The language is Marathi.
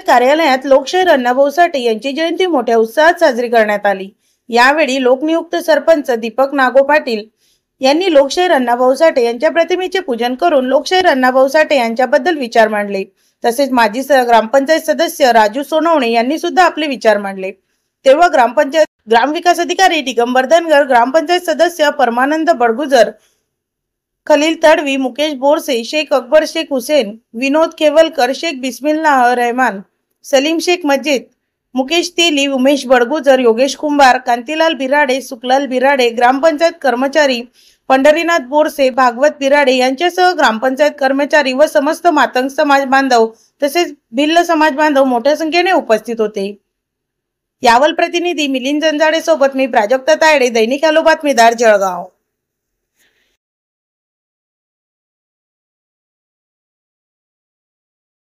कार्यालयात लोकशाहीर अण्णाभाऊ साठे यांची जयंती मोठ्या उत्साहात साजरी करण्यात आली। यावेळी लोकनियुक्त सरपंच दीपक नागो पाटील यांनी लोकशाहीर अण्णाभाऊ साठे यांच्या प्रतिमेचे पूजन करून लोकशाहीर अण्णाभाऊ साठे यांच्याबद्दल विचार मांडले। तसेच माजी ग्रामपंचायत सदस्य राजू सोनवणे यांनी सुद्धा आपले विचार मांडले। तेव्हा ग्रामविकास अधिकारी दिगंबर धनगर, ग्रामपंचायत सदस्य परमानंद बडगुजर, खलील तडवी, मुकेश बोरसे, शेख अकबर शेख हुसेन, विनोद केवलकर, शेख बिस्मिल्लाह रहमान, सलीम शेख मस्जिद, मुकेश तेली, उमेश बडगुजर, योगेश कुंभार, कांतीलाल बिराडे, सुखलाल बिराडे, ग्रामपंचायत कर्मचारी पंढरीनाथ बोरसे, भागवत बिराडे यांच्यासह ग्रामपंचायत कर्मचारी व समस्त मातंग समाज बांधव तसेच भिल्ल समाज बांधव मोठ्या संख्येने उपस्थित होते। यावल प्रतिनिधी मिलिंद जंजाडे सोबत मी प्राजक्ता तायडे, दैनिक आलो बातमीदार, जळगाव।